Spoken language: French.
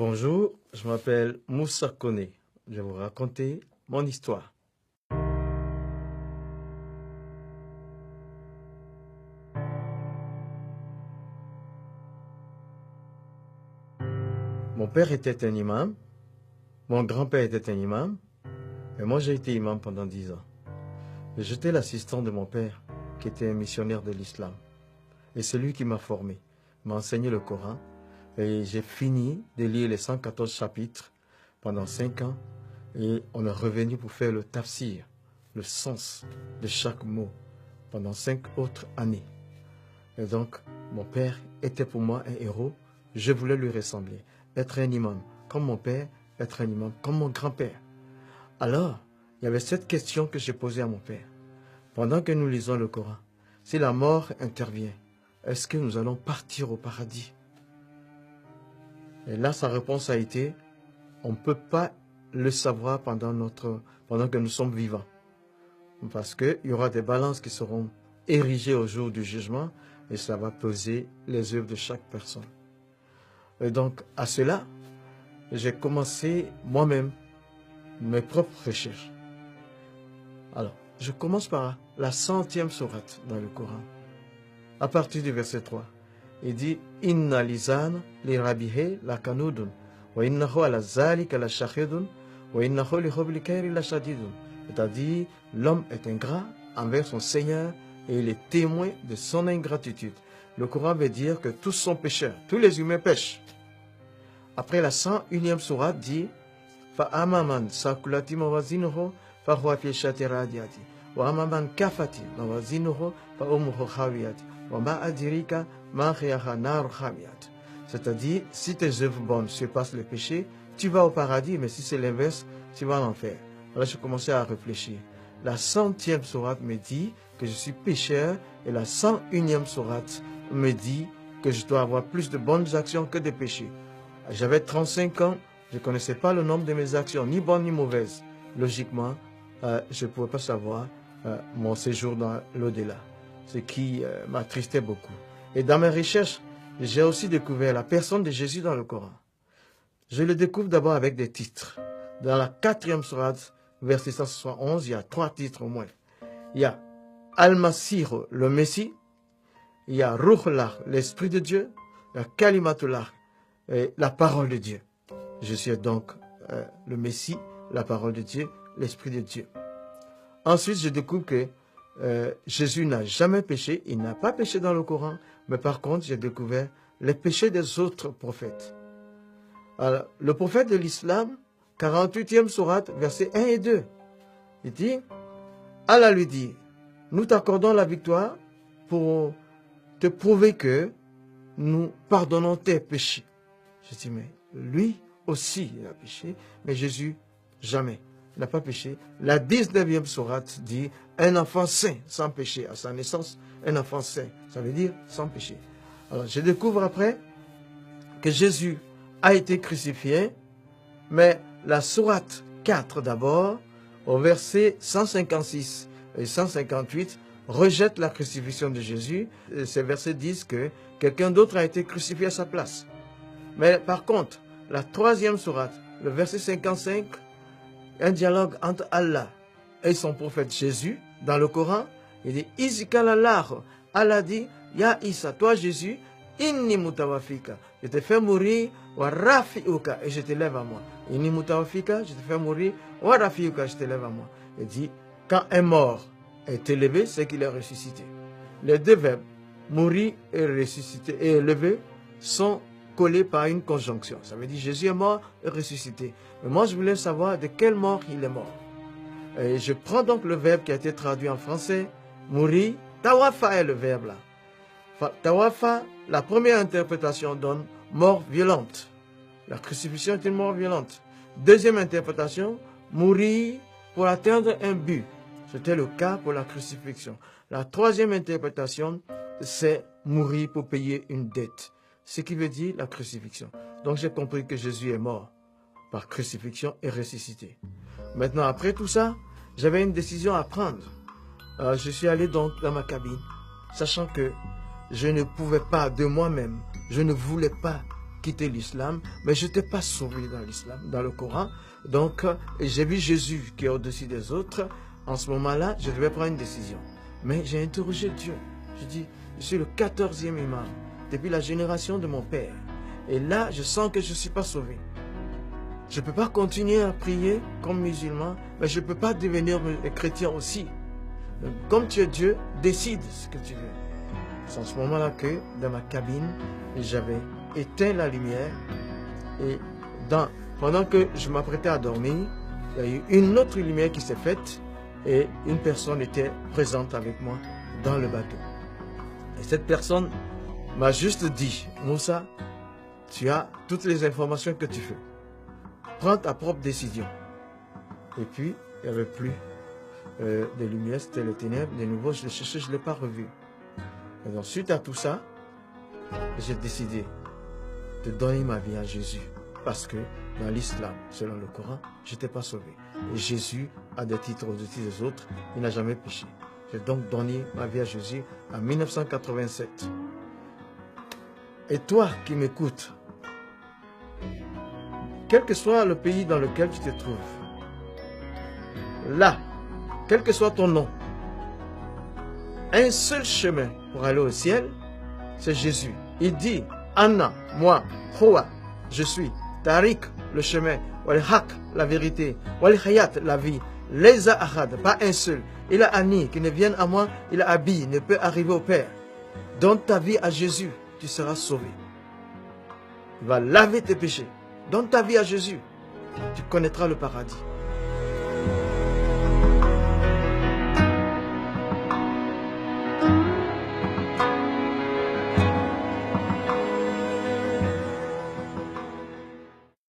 Bonjour, je m'appelle Moussa Koné. Je vais vous raconter mon histoire. Mon père était un imam, mon grand-père était un imam, et moi j'ai été imam pendant 10 ans. J'étais l'assistant de mon père, qui était un missionnaire de l'islam. Et c'est lui qui m'a formé, m'a enseigné le Coran, et j'ai fini de lire les 114 chapitres pendant 5 ans, et on est revenu pour faire le tafsir, le sens de chaque mot, pendant 5 autres années. Et donc, mon père était pour moi un héros, je voulais lui ressembler, être un imam comme mon père, être un imam comme mon grand-père. Alors, il y avait cette question que j'ai posée à mon père. Pendant que nous lisons le Coran, si la mort intervient, est-ce que nous allons partir au paradis? Et là, sa réponse a été, on ne peut pas le savoir pendant que nous sommes vivants. Parce qu'il y aura des balances qui seront érigées au jour du jugement et ça va peser les œuvres de chaque personne. Et donc, à cela, j'ai commencé moi-même mes propres recherches. Alors, je commence par la 100e sourate dans le Coran. À partir du verset 3, il dit « Inna lisan li rabihe la kanudun, wa innahu ala zalika la shahidun, wa innahu li hubli khairi la shadidun. » C'est-à-dire, l'homme est ingrat envers son Seigneur et il est témoin de son ingratitude. Le Coran veut dire que tous sont pécheurs, tous les humains pêchent. Après la 101e sourate dit « Fa'amaman sakulati mawazinuhu fahuwa fi shati radiyati, wa amaman kafati mawazinuhu fa'umuhu khawiyati, wa ma adirika ma khiyaha nar khamiyat. » C'est-à-dire, si tes œuvres bonnes surpassent le péché, tu vas au paradis, mais si c'est l'inverse, tu vas en enfer. Alors j'ai commencé à réfléchir. La 100e sourate me dit que je suis pécheur et la 101e sourate me dit que je dois avoir plus de bonnes actions que de péchés. J'avais 35 ans, je ne connaissais pas le nombre de mes actions, ni bonnes ni mauvaises. Logiquement, je ne pouvais pas savoir mon séjour dans l'au-delà, ce qui m'attristait beaucoup. Et dans mes recherches, j'ai aussi découvert la personne de Jésus dans le Coran. Je le découvre d'abord avec des titres. Dans la 4e sourate, verset 171, il y a 3 titres au moins. Il y a Al-Masih, le Messie. Il y a Ruhullah, l'Esprit de Dieu. Il y a Kalimatullah, la parole de Dieu. Je suis donc le Messie, la parole de Dieu, l'Esprit de Dieu. Ensuite, je découvre que Jésus n'a jamais péché. Il n'a pas péché dans le Coran. Mais par contre, j'ai découvert les péchés des autres prophètes. Alors, le prophète de l'islam, 48e sourate, versets 1 et 2. Il dit, Allah lui dit, nous t'accordons la victoire pour te prouver que nous pardonnons tes péchés. Je dis, mais lui aussi, il a péché, mais Jésus, jamais. Il n'a pas péché. La 19e sourate dit, un enfant saint, sans péché, à sa naissance, un enfant saint. Ça veut dire sans péché. Alors, je découvre après que Jésus a été crucifié, mais la sourate 4 d'abord, au verset 156 et 158, rejette la crucifixion de Jésus. Ces versets disent que quelqu'un d'autre a été crucifié à sa place. Mais par contre, la 3e sourate, le verset 55, un dialogue entre Allah et son prophète Jésus, dans le Coran, il dit, Izikalallah, Allah dit, Ya Isa, toi Jésus, Inni mutawafika, je te fais mourir, wa rafiuka, et je te lève à moi. Inni mutawafika, je te fais mourir, wa rafiuka, je te lève à moi. Il dit, quand un mort est élevé, c'est qu'il est ressuscité. Les deux verbes, mourir et ressusciter et élever, sont collés par une conjonction. Ça veut dire Jésus est mort et ressuscité. Mais moi, je voulais savoir de quelle mort il est mort. Et je prends donc le verbe qui a été traduit en français, mourir. Tawafa est le verbe là. Tawafa, la première interprétation donne mort violente. La crucifixion est une mort violente. Deuxième interprétation, mourir pour atteindre un but. C'était le cas pour la crucifixion. La troisième interprétation, c'est mourir pour payer une dette. Ce qui veut dire la crucifixion. Donc j'ai compris que Jésus est mort par crucifixion et ressuscité. Maintenant, après tout ça, j'avais une décision à prendre. Je suis allé donc dans ma cabine, sachant que je ne pouvais pas de moi-même, je ne voulais pas quitté l'islam, mais je n'étais pas sauvé dans l'islam, dans le Coran. Donc, j'ai vu Jésus qui est au-dessus des autres. En ce moment-là, je devais prendre une décision. Mais j'ai interrogé Dieu. Je dis, je suis le 14e imam, depuis la génération de mon père. Et là, je sens que je ne suis pas sauvé. Je ne peux pas continuer à prier comme musulman, mais je ne peux pas devenir chrétien aussi. Donc, comme tu es Dieu, décide ce que tu veux. C'est en ce moment-là que, dans ma cabine, j'avais éteint la lumière. Et pendant que je m'apprêtais à dormir, il y a eu une autre lumière qui s'est faite. Et une personne était présente avec moi dans le bateau. Et cette personne m'a juste dit, Moussa, tu as toutes les informations que tu veux. Prends ta propre décision. Et puis, il n'y avait plus de lumière, c'était le ténèbre. De nouveau, je l'ai cherché, je ne l'ai pas revu. Et donc, suite à tout ça, j'ai décidé de donner ma vie à Jésus. Parce que dans l'islam, selon le Coran, je n'étais pas sauvé. Et Jésus a des titres au-dessus des autres. Il n'a jamais péché. J'ai donc donné ma vie à Jésus en 1987. Et toi qui m'écoutes, quel que soit le pays dans lequel tu te trouves, là, quel que soit ton nom, un seul chemin pour aller au ciel, c'est Jésus. Il dit, Anna, moi, Hoa, je suis, Tariq, le chemin, Wal Haq, la vérité, Wal Hayat, la vie, Leza Ahad, pas un seul. Il a Ani, qui ne vienne à moi, il a Abi, ne peut arriver au Père. Donne ta vie à Jésus, tu seras sauvé. Il va laver tes péchés. Donne ta vie à Jésus, tu connaîtras le paradis.